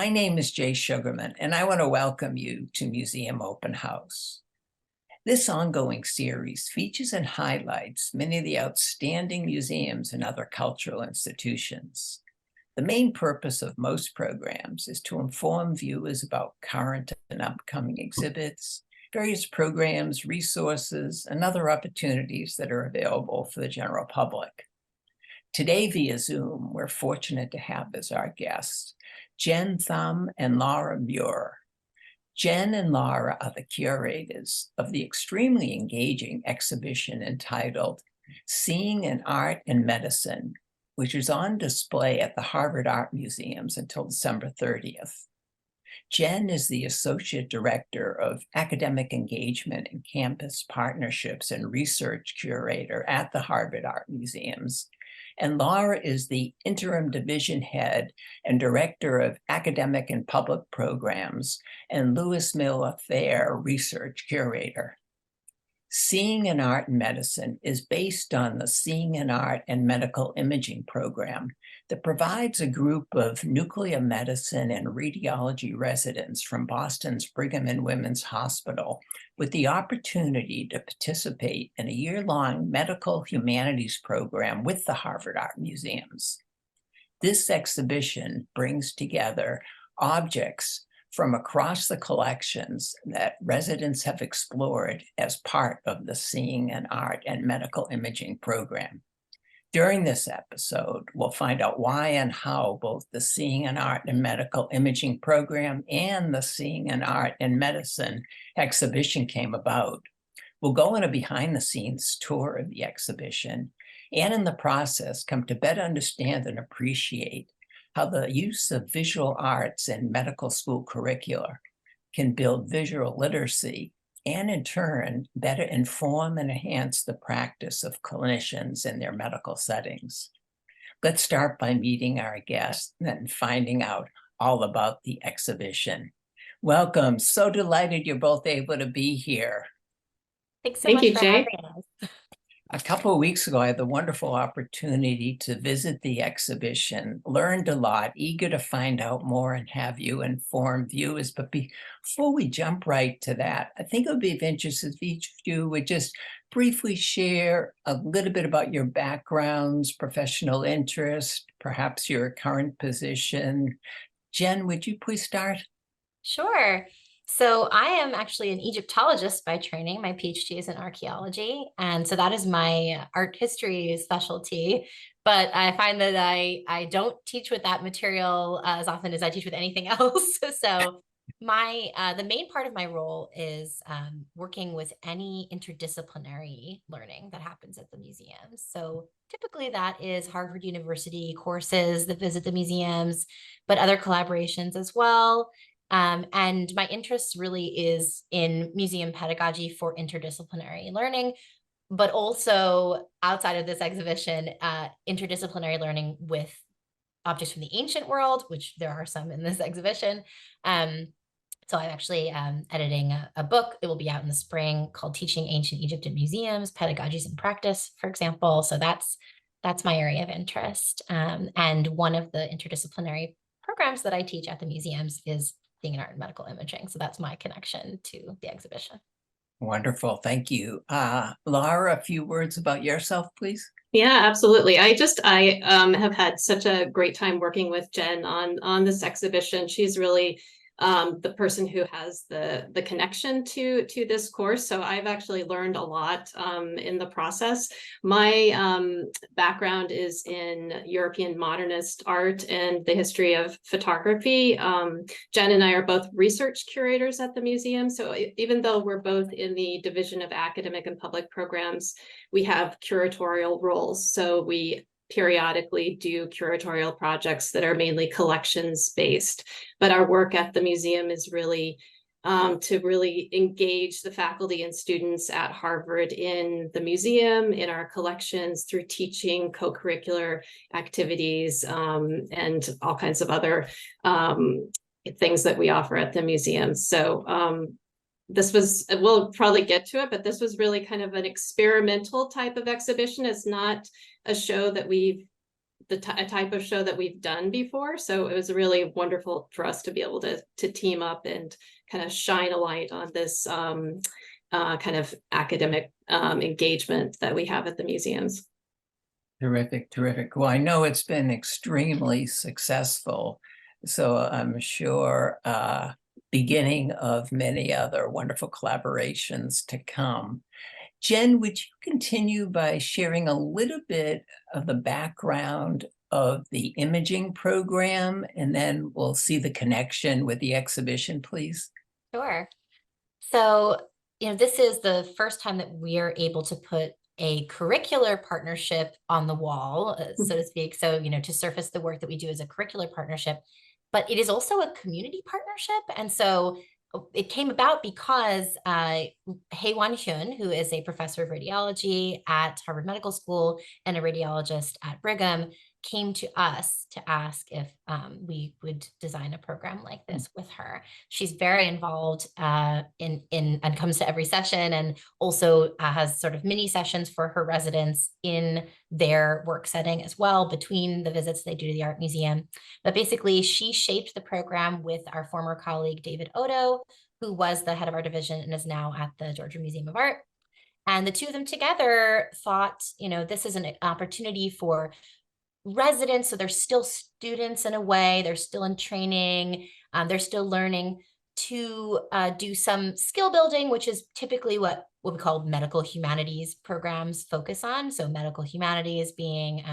My name is Jay Sugarman, and I want to welcome you to Museum Open House. This ongoing series features and highlights many of the outstanding museums and other cultural institutions. The main purpose of most programs is to inform viewers about current and upcoming exhibits, various programs, resources, and other opportunities that are available for the general public. Today via Zoom, we're fortunate to have as our guests Jen Thum and Laura Muir. Jen and Laura are the curators of the extremely engaging exhibition entitled Seeing in Art and Medicine, which is on display at the Harvard Art Museums until December 30th. Jen is the Associate Director of Academic Engagement and Campus Partnerships and Research Curator at the Harvard Art Museums. And Laura is the Interim Division Head and Director of Academic and Public Programs and Lewis Miller Thayer Research Curator. Seeing in Art and Medicine is based on the Seeing in Art and Medical Imaging program that provides a group of nuclear medicine and radiology residents from Boston's Brigham and Women's Hospital with the opportunity to participate in a year-long medical humanities program with the Harvard Art Museums. This exhibition brings together objects from across the collections that residents have explored as part of the Seeing in Art and Medical Imaging program. During this episode, we'll find out why and how both the Seeing in Art and Medical Imaging program and the Seeing in Art and Medicine exhibition came about. We'll go on a behind-the-scenes tour of the exhibition and in the process come to better understand and appreciate how the use of visual arts in medical school curricula can build visual literacy and in turn better inform and enhance the practice of clinicians in their medical settings. Let's start by meeting our guests and finding out all about the exhibition. Welcome, so delighted you're both able to be here. Thanks so much for having us. A couple of weeks ago, I had the wonderful opportunity to visit the exhibition, learned a lot, eager to find out more and have you inform viewers. But before we jump right to that, I think it would be of interest if each of you would just briefly share a little bit about your backgrounds, professional interest, perhaps your current position. Jen, would you please start? Sure. So I am actually an Egyptologist by training. My PhD is in archaeology. And so that is my art history specialty. But I find that I don't teach with that material as often as I teach with anything else. So the main part of my role is working with any interdisciplinary learning that happens at the museums. So typically that is Harvard University courses that visit the museums, but other collaborations as well. And my interest really is in museum pedagogy for interdisciplinary learning, but also outside of this exhibition, interdisciplinary learning with objects from the ancient world, which there are some in this exhibition. So I'm actually editing a book. It will be out in the spring called Teaching Ancient Egypt in Museums, Pedagogies and Practice, for example. So that's my area of interest. And one of the interdisciplinary programs that I teach at the museums is Seeing in Art and Medical Imaging. So that's my connection to the exhibition. Wonderful, thank you. Laura, a few words about yourself, please. Yeah, absolutely. I have had such a great time working with Jen on this exhibition. She's really the person who has the connection to this course. So I've actually learned a lot in the process. My background is in European modernist art and the history of photography. Jen and I are both research curators at the museum. So even though we're both in the Division of Academic and Public Programs, we have curatorial roles. So we periodically do curatorial projects that are mainly collections based, but our work at the museum is really to really engage the faculty and students at Harvard in the museum, in our collections, through teaching, co-curricular activities, and all kinds of other things that we offer at the museum. So this was, we'll probably get to it, but this was really kind of an experimental type of exhibition. It's not a show that we've a type of show that we've done before. So it was really wonderful for us to be able to team up and kind of shine a light on this kind of academic engagement that we have at the museums. Terrific, terrific. Well, I know it's been extremely successful, so I'm sure beginning of many other wonderful collaborations to come. Jen, would you continue by sharing a little bit of the background of the imaging program, and then we'll see the connection with the exhibition, please? Sure. So, this is the first time that we are able to put a curricular partnership on the wall, so to speak. So, to surface the work that we do as a curricular partnership, but it is also a community partnership. And so it came about because Hae-Won Hyun, who is a professor of radiology at Harvard Medical School and a radiologist at Brigham, came to us to ask if we would design a program like this with her. She's very involved in and comes to every session, and also has sort of mini sessions for her residents in their work setting as well between the visits they do to the art museum. But basically, she shaped the program with our former colleague, David Odo, who was the head of our division and is now at the Georgia Museum of Art. And the two of them together thought, this is an opportunity for residents, so they're still students in a way, they're still in training, they're still learning to do some skill building, which is typically what we call medical humanities programs focus on. So medical humanities being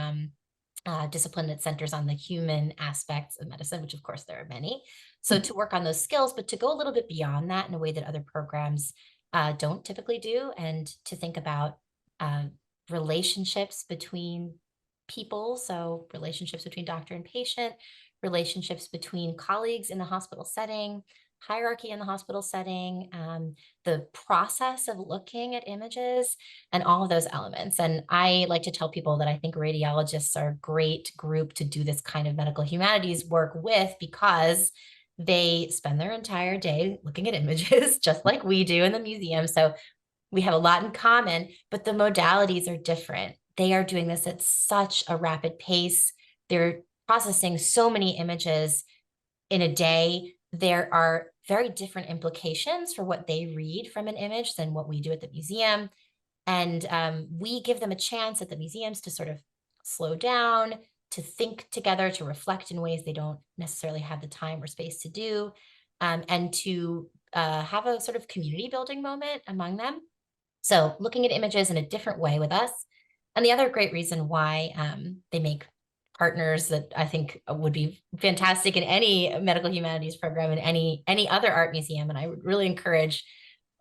discipline that centers on the human aspects of medicine, which of course there are many. So to work on those skills, but to go a little bit beyond that in a way that other programs don't typically do, and to think about relationships between people, so relationships between doctor and patient, relationships between colleagues in the hospital setting, hierarchy in the hospital setting, the process of looking at images, and all of those elements. And I like to tell people that I think radiologists are a great group to do this kind of medical humanities work with, because they spend their entire day looking at images just like we do in the museum. So we have a lot in common, but the modalities are different. They are doing this at such a rapid pace. They're processing so many images in a day. There are very different implications for what they read from an image than what we do at the museum. And we give them a chance at the museums to sort of slow down, to think together, to reflect in ways they don't necessarily have the time or space to do, and to have a sort of community building moment among them. So looking at images in a different way with us. And the other great reason why they make partners that I think would be fantastic in any medical humanities program and any other art museum, and I would really encourage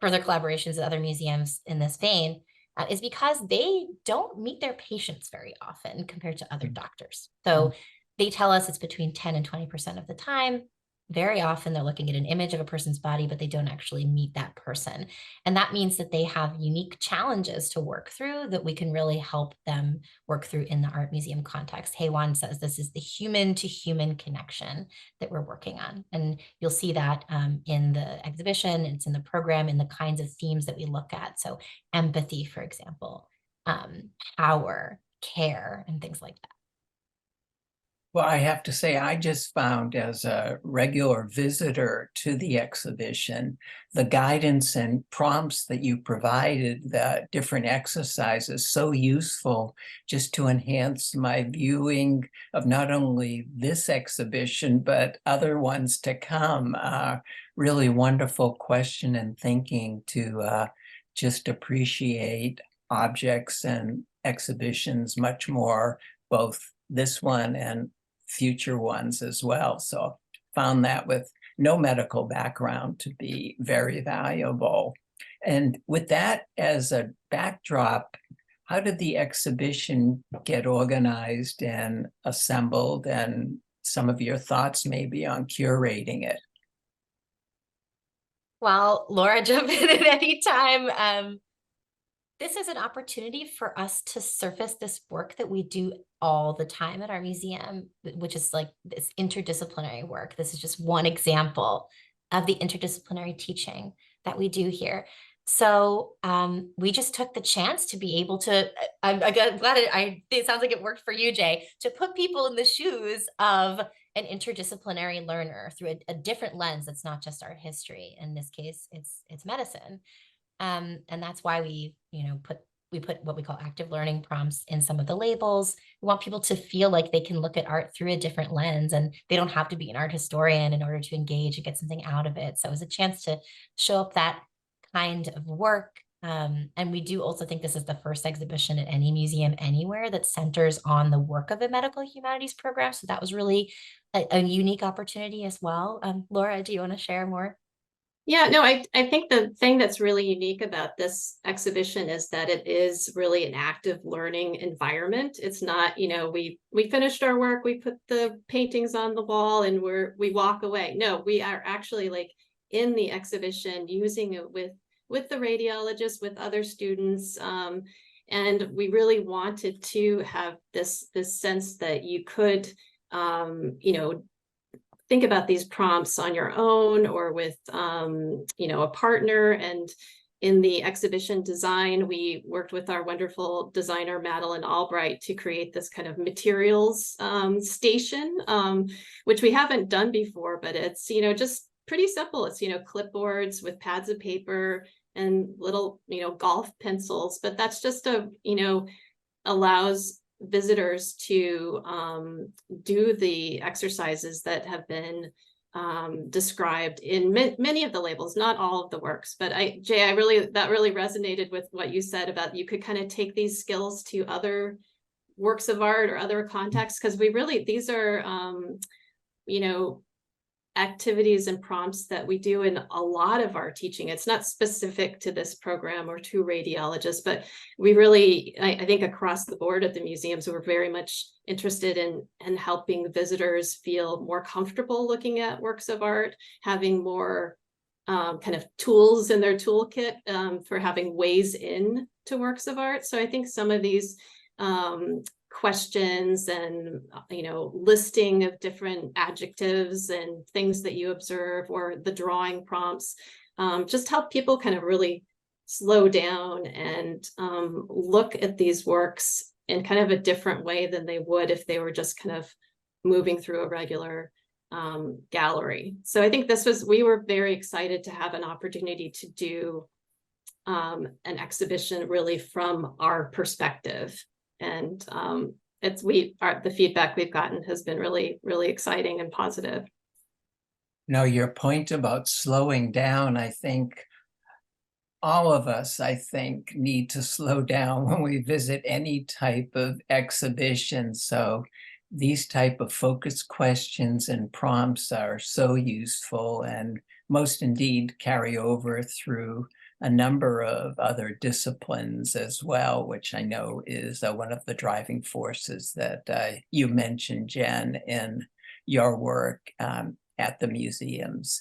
further collaborations with other museums in this vein, is because they don't meet their patients very often compared to other doctors. So they tell us it's between 10 and 20% of the time. Very often they're looking at an image of a person's body, but they don't actually meet that person. And that means that they have unique challenges to work through that we can really help them work through in the art museum context. Hae-Won says this is the human to human connection that we're working on. And you'll see that in the exhibition, it's in the program, in the kinds of themes that we look at. So empathy, for example, power, care, and things like that. Well, I have to say, I just found as a regular visitor to the exhibition, the guidance and prompts that you provided, the different exercises, so useful just to enhance my viewing of not only this exhibition, but other ones to come. Really wonderful question and thinking to just appreciate objects and exhibitions much more, both this one and future ones as well. So found that with no medical background to be very valuable. And with that as a backdrop, how did the exhibition get organized and assembled, and some of your thoughts maybe on curating it? Well, Laura, jump in at any time. This is an opportunity for us to surface this work that we do all the time at our museum, which is like this interdisciplinary work. This is just one example of the interdisciplinary teaching that we do here. So we just took the chance to be able to, I'm glad it sounds like it worked for you, Jay, to put people in the shoes of an interdisciplinary learner through a different lens that's not just art history. In this case, it's medicine. And that's why we put what we call active learning prompts in some of the labels. We want people to feel like they can look at art through a different lens, and they don't have to be an art historian in order to engage and get something out of it. So it was a chance to show up that kind of work. And we do also think this is the first exhibition at any museum anywhere that centers on the work of a medical humanities program. So that was really a unique opportunity as well. Laura, do you want to share more? Yeah, no, I think the thing that's really unique about this exhibition is that it is really an active learning environment. It's not, we finished our work, we put the paintings on the wall and we walk away. No, we are actually like in the exhibition using it with the radiologist, with other students. And we really wanted to have this sense that you could think about these prompts on your own or with, a partner. And in the exhibition design, we worked with our wonderful designer, Madeline Albright, to create this kind of materials station, which we haven't done before, but it's, just pretty simple. It's, clipboards with pads of paper and little, golf pencils, but that's just allows visitors to do the exercises that have been described in many of the labels, not all of the works. But Jay, that really resonated with what you said about you could kind of take these skills to other works of art or other contexts, because these are activities and prompts that we do in a lot of our teaching. It's not specific to this program or to radiologists, but we really, I think across the board at the museums, we're very much interested in helping visitors feel more comfortable looking at works of art, having more kind of tools in their toolkit for having ways in to works of art. So I think some of these questions and listing of different adjectives and things that you observe, or the drawing prompts, just help people kind of really slow down and look at these works in kind of a different way than they would if they were just kind of moving through a regular gallery. So I think we were very excited to have an opportunity to do an exhibition really from our perspective. And the feedback we've gotten has been really, really exciting and positive. Your point about slowing down, I think all of us, need to slow down when we visit any type of exhibition. So these type of focused questions and prompts are so useful, and most indeed carry over through a number of other disciplines as well, which I know is one of the driving forces that you mentioned, Jen, in your work at the museums.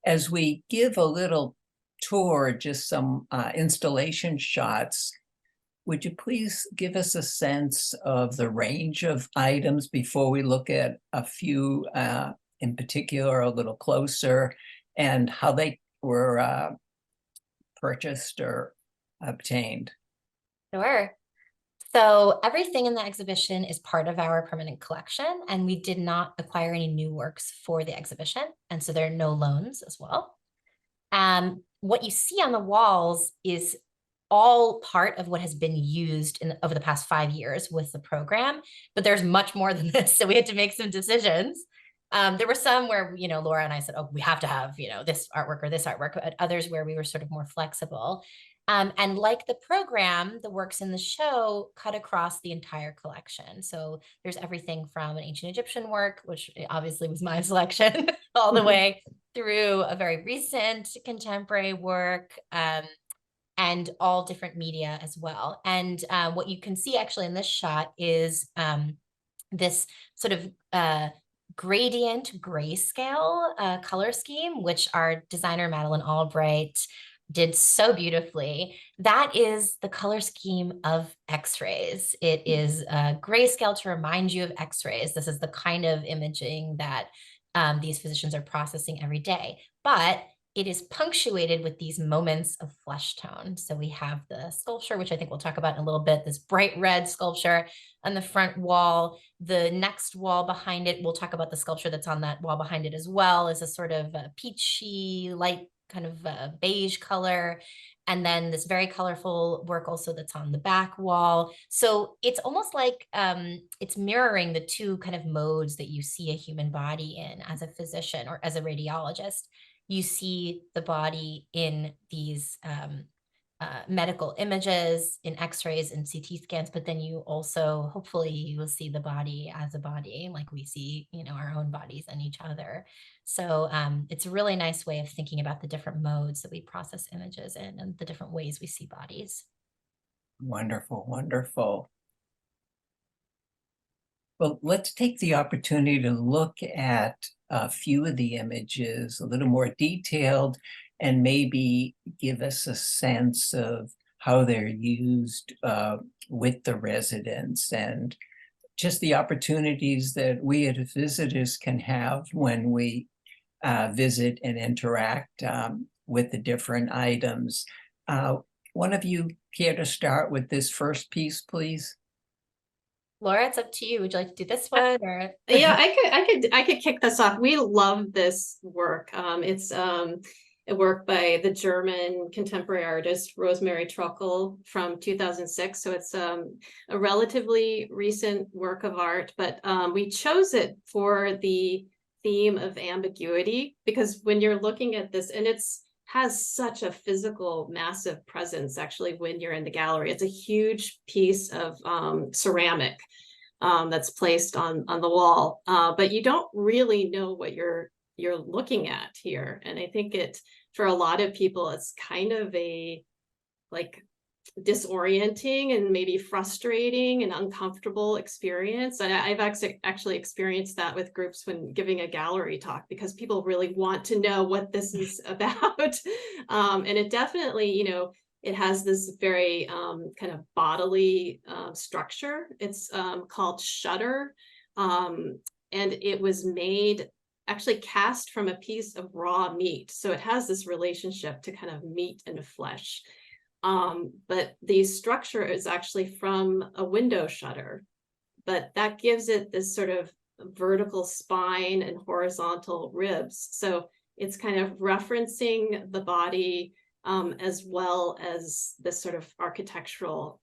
As we give a little tour, just some installation shots, would you please give us a sense of the range of items before we look at a few in particular a little closer, and how they were purchased or obtained? Sure. So everything in the exhibition is part of our permanent collection, and we did not acquire any new works for the exhibition. And so there are no loans as well. What you see on the walls is all part of what has been used over the past 5 years with the program, but there's much more than this. So we had to make some decisions. There were some where, Laura and I said, oh, we have to have, this artwork or this artwork, but others where we were sort of more flexible. And like the program, the works in the show cut across the entire collection. So there's everything from an ancient Egyptian work, which obviously was my selection, all the way through a very recent contemporary work, and all different media as well. And what you can see actually in this shot is this sort of gradient grayscale color scheme, which our designer Madeline Albright did so beautifully. That is the color scheme of X-rays. It is grayscale to remind you of X-rays. This is the kind of imaging that these physicians are processing every day. But it is punctuated with these moments of flesh tone. So we have the sculpture, which I think we'll talk about in a little bit, this bright red sculpture on the front wall. The next wall behind it, we'll talk about the sculpture that's on that wall behind it as well, is a sort of a peachy, light kind of beige color. And then this very colorful work also that's on the back wall. So it's almost like it's mirroring the two kind of modes that you see a human body in as a physician or as a radiologist. You see the body in these medical images, in x-rays and CT scans, but then you also, hopefully you will see the body as a body, like we see, our own bodies and each other. So it's a really nice way of thinking about the different modes that we process images in and the different ways we see bodies. Wonderful, wonderful. Well, let's take the opportunity to look at a few of the images, a little more detailed, and maybe give us a sense of how they're used with the residents, and just the opportunities that we as visitors can have when we visit and interact with the different items. One of you care to start with this first piece, please? Laura, it's up to you. Would you like to do this one or? Yeah, I could kick this off. We love this work. It's a work by the German contemporary artist Rosemary Trockel from 2006. So it's a relatively recent work of art, but we chose it for the theme of ambiguity, because when you're looking at this, and has such a physical, massive presence actually when you're in the gallery. It's a huge piece of ceramic that's placed on the wall, but you don't really know what you're looking at here. And I think for a lot of people, it's kind of a like disorienting and maybe frustrating and uncomfortable experience. And I've actually experienced that with groups when giving a gallery talk, because people really want to know what this is about. And it definitely, it has this very kind of bodily structure. It's called shutter. And it was actually cast from a piece of raw meat. So it has this relationship to kind of meat and flesh. But the structure is actually from a window shutter, but that gives it this sort of vertical spine and horizontal ribs. So it's kind of referencing the body as well as this sort of architectural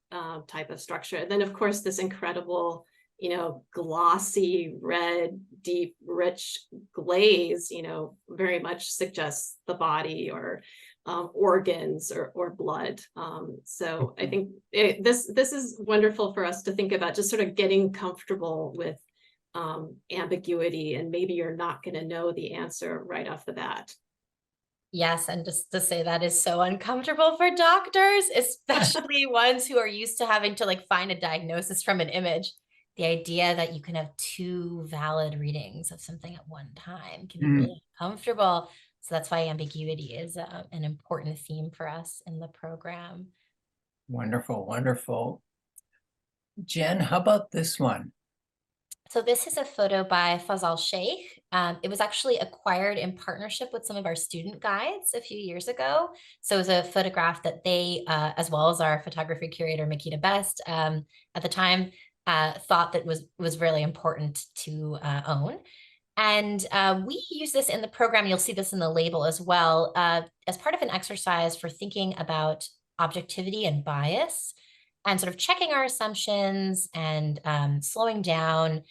type of structure. And then of course, this incredible, glossy red, deep, rich glaze, very much suggests the body or organs or blood. So I think this is wonderful for us to think about, just sort of getting comfortable with ambiguity, and maybe you're not going to know the answer right off the bat. Yes, and just to say that is so uncomfortable for doctors, especially ones who are used to having to find a diagnosis from an image. The idea that you can have two valid readings of something at one time can be really uncomfortable. So that's why ambiguity is an important theme for us in the program. Wonderful, wonderful. Jen, how about this one? So this is a photo by Fazal Sheikh. It was actually acquired in partnership with some of our student guides a few years ago. So it was a photograph that they, as well as our photography curator, Makita Best, at the time, thought that was really important to own. And we use this in the program. You'll see this in the label as well, as part of an exercise for thinking about objectivity and bias, and sort of checking our assumptions and slowing down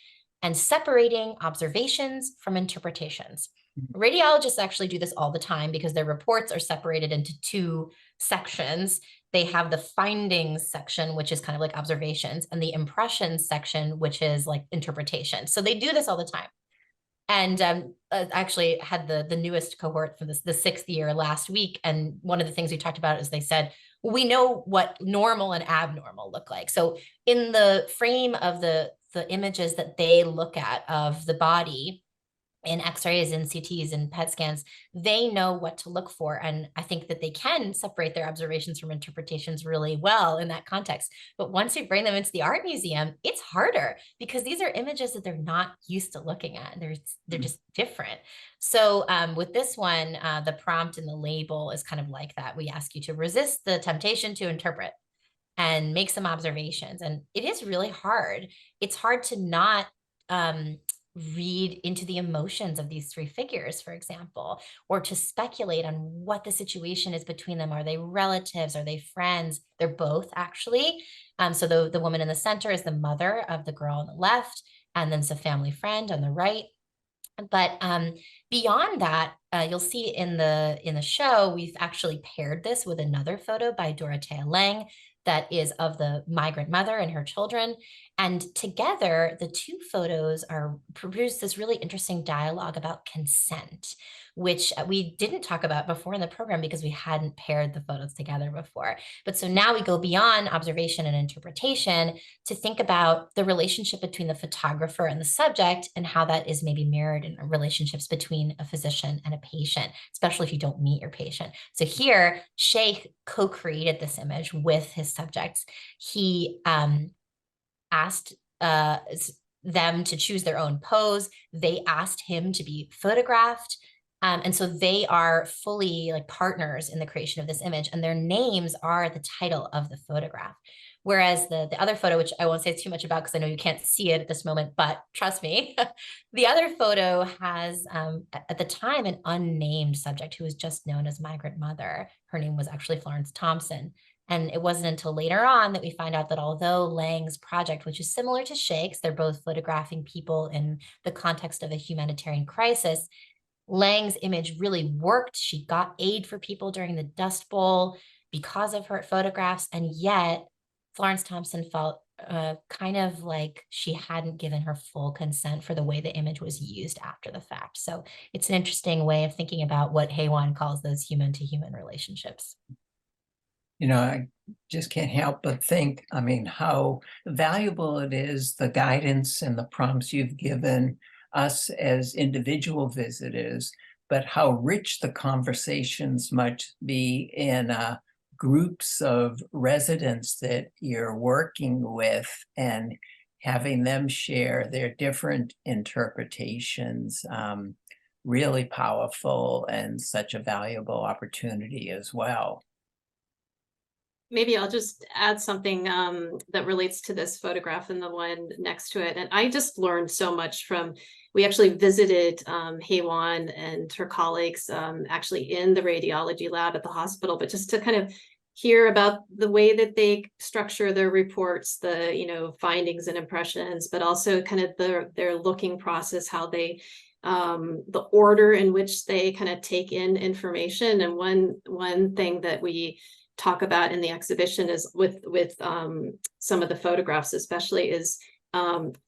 and separating observations from interpretations. Radiologists actually do this all the time because their reports are separated into two sections. They have the findings section, which is kind of like observations, and the impressions section, which is like interpretation. So they do this all the time. And actually had the newest cohort for the 6th year last week. And one of the things we talked about is they said, well, we know what normal and abnormal look like. So in the frame of the images that they look at of the body, in x-rays and CTs and PET scans, they know what to look for. And I think that they can separate their observations from interpretations really well in that context. But once you bring them into the art museum, it's harder because these are images that they're not used to looking at. They're just different. So with this one, the prompt and the label is kind of like that. We ask you to resist the temptation to interpret and make some observations. And it is really hard. It's hard to not read into the emotions of these three figures, for example, or to speculate on what the situation is between them. Are they relatives? Are they friends? They're both, actually. So the woman in the center is the mother of the girl on the left, and then it's a family friend on the right. But beyond that, you'll see in the show, we've actually paired this with another photo by Dorothea Lange that is of the migrant mother and her children. And together, the two photos produce this really interesting dialogue about consent, which we didn't talk about before in the program because we hadn't paired the photos together before. But so now we go beyond observation and interpretation to think about the relationship between the photographer and the subject and how that is maybe mirrored in relationships between a physician and a patient, especially if you don't meet your patient. So here, Sheikh co-created this image with his subjects. He asked them to choose their own pose. They asked him to be photographed. And so they are fully like partners in the creation of this image, and their names are the title of the photograph. Whereas the other photo, which I won't say too much about because I know you can't see it at this moment, but trust me, the other photo has, at the time, an unnamed subject who was just known as Migrant Mother. Her name was actually Florence Thompson. And it wasn't until later on that we find out that although Lange's project, which is similar to Sheikh's, they're both photographing people in the context of a humanitarian crisis, Lange's image really worked. She got aid for people during the Dust Bowl because of her photographs. And yet Florence Thompson felt kind of like she hadn't given her full consent for the way the image was used after the fact. So it's an interesting way of thinking about what Haywan calls those human-to-human relationships. You know, I just can't help but think, I mean, how valuable it is, the guidance and the prompts you've given us as individual visitors, but how rich the conversations might be in groups of residents that you're working with and having them share their different interpretations. Really powerful and such a valuable opportunity as well. Maybe I'll just add something that relates to this photograph and the one next to it. And I just learned so much we actually visited Haywan and her colleagues actually in the radiology lab at the hospital, but just to kind of hear about the way that they structure their reports, the findings and impressions, but also kind of their looking process, how they the order in which they kind of take in information. And one thing that we talk about in the exhibition is with some of the photographs especially is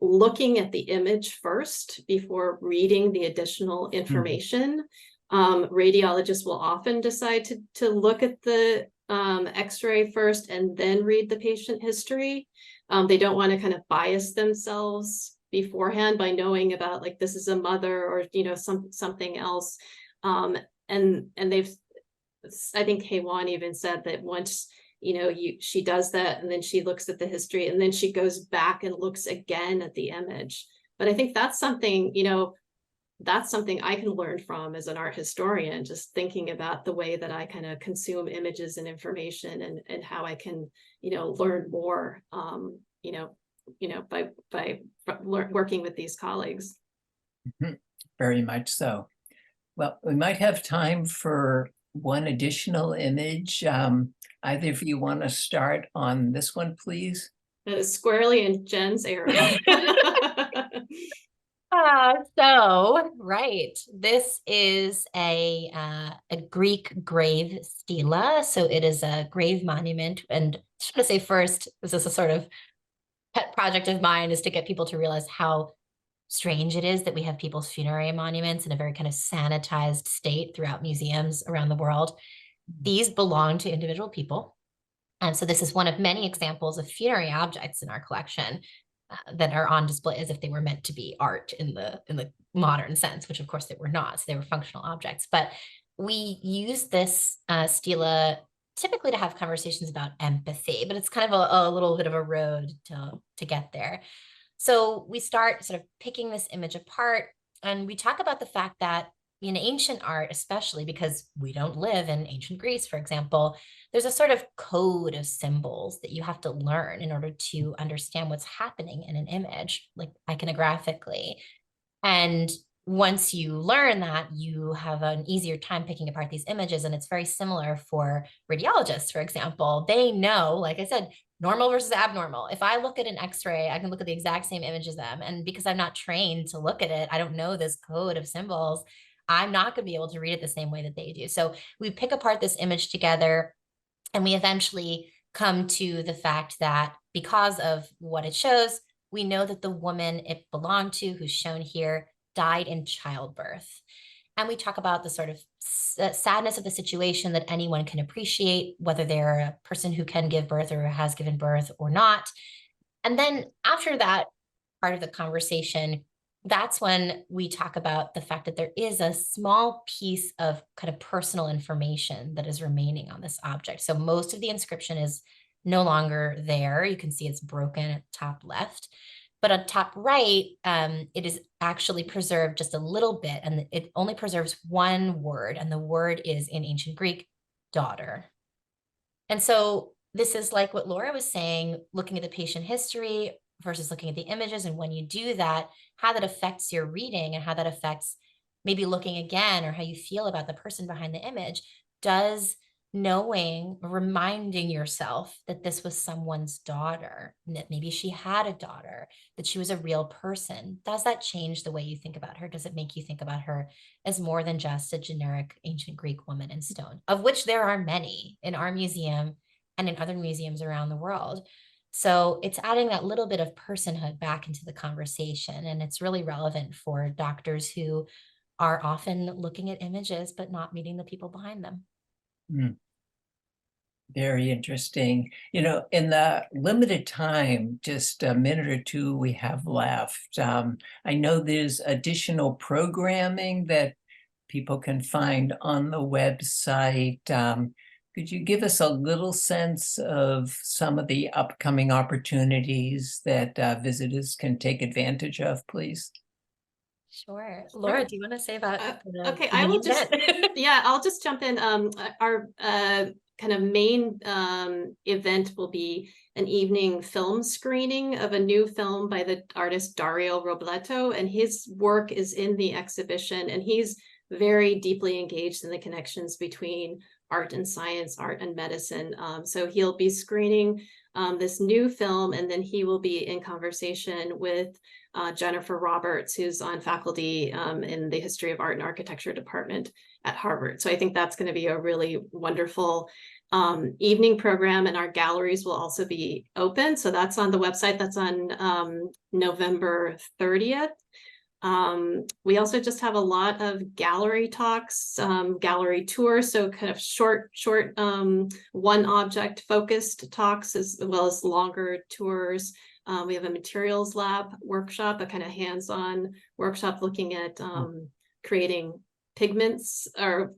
looking at the image first before reading the additional information. Radiologists will often decide to look at the x-ray first and then read the patient history. They don't want to kind of bias themselves beforehand by knowing about like this is a mother or something else. And they've, I think Haywan even said that once she does that and then she looks at the history and then she goes back and looks again at the image. But I think that's something I can learn from as an art historian, just thinking about the way that I kind of consume images and information and how I can learn more by working with these colleagues. Very much so. Well, we might have time for one additional image. Either of you want to start on this one, please? That is squarely in Jen's area. Right. This is a Greek grave stela. So it is a grave monument. And I just want to say first, this is a sort of pet project of mine, is to get people to realize how strange it is that we have people's funerary monuments in a very kind of sanitized state throughout museums around the world. These belong to individual people. And so this is one of many examples of funerary objects in our collection that are on display as if they were meant to be art in the modern sense, which of course they were not. So they were functional objects. But we use this stela typically to have conversations about empathy, but it's kind of a little bit of a road to get there. So we start sort of picking this image apart, and we talk about the fact that in ancient art, especially because we don't live in ancient Greece, for example, there's a sort of code of symbols that you have to learn in order to understand what's happening in an image, like iconographically. And once you learn that, you have an easier time picking apart these images. And it's very similar for radiologists, for example. They know, like I said, normal versus abnormal. If I look at an X-ray, I can look at the exact same image as them. And because I'm not trained to look at it, I don't know this code of symbols, I'm not going to be able to read it the same way that they do. So we pick apart this image together, and we eventually come to the fact that because of what it shows, we know that the woman it belonged to, who's shown here, died in childbirth. And we talk about the sort of sadness of the situation that anyone can appreciate, whether they're a person who can give birth or has given birth or not. And then after that part of the conversation, that's when we talk about the fact that there is a small piece of kind of personal information that is remaining on this object. So most of the inscription is no longer there. You can see it's broken at top left. But on top right, it is actually preserved just a little bit, and it only preserves one word, and the word is in ancient Greek, daughter. And so this is like what Laura was saying, looking at the patient history versus looking at the images, and when you do that, how that affects your reading and how that affects maybe looking again or how you feel about the person behind the image. Does knowing, reminding yourself that this was someone's daughter, that maybe she had a daughter, that she was a real person, does that change the way you think about her? Does it make you think about her as more than just a generic ancient Greek woman in stone, of which there are many in our museum and in other museums around the world? So it's adding that little bit of personhood back into the conversation. And it's really relevant for doctors who are often looking at images, but not meeting the people behind them. Very interesting. You know, in the limited time, just a minute or two we have left, I know there's additional programming that people can find on the website. Could you give us a little sense of some of the upcoming opportunities that visitors can take advantage of, please? Sure. Laura, do you want to say about okay, I will just yeah, I'll just jump in. Our kind of main event will be an evening film screening of a new film by the artist Dario Robleto, and his work is in the exhibition, and he's very deeply engaged in the connections between art and science, art and medicine. So he'll be screening this new film, and then he will be in conversation with Jennifer Roberts, who's on faculty in the History of Art and Architecture department at Harvard. So I think that's going to be a really wonderful evening program, and our galleries will also be open. So that's on the website. That's on November 30th. We also just have a lot of gallery talks, gallery tours, so kind of short one object focused talks, as well as longer tours. We have a materials lab workshop, a kind of hands-on workshop looking at creating pigments or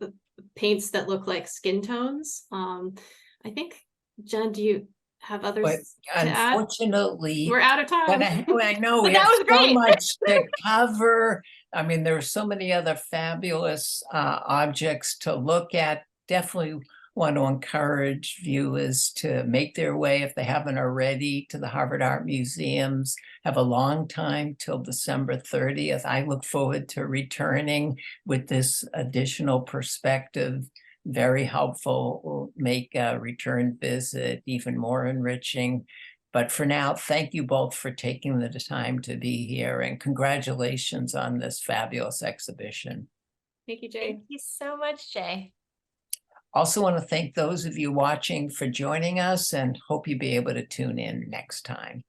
paints that look like skin tones. I think, Jen, do you have others to add? Unfortunately, we're out of time. I know we That have was so great. much to cover. I mean, there are so many other fabulous objects to look at. Definitely want to encourage viewers to make their way, if they haven't already, to the Harvard Art Museums. Have a long time till December 30th. I look forward to returning with this additional perspective. Very helpful, will make a return visit even more enriching. But for now, thank you both for taking the time to be here, and congratulations on this fabulous exhibition. Thank you, Jay. Thank you so much, Jay. Also want to thank those of you watching for joining us, and hope you'll be able to tune in next time.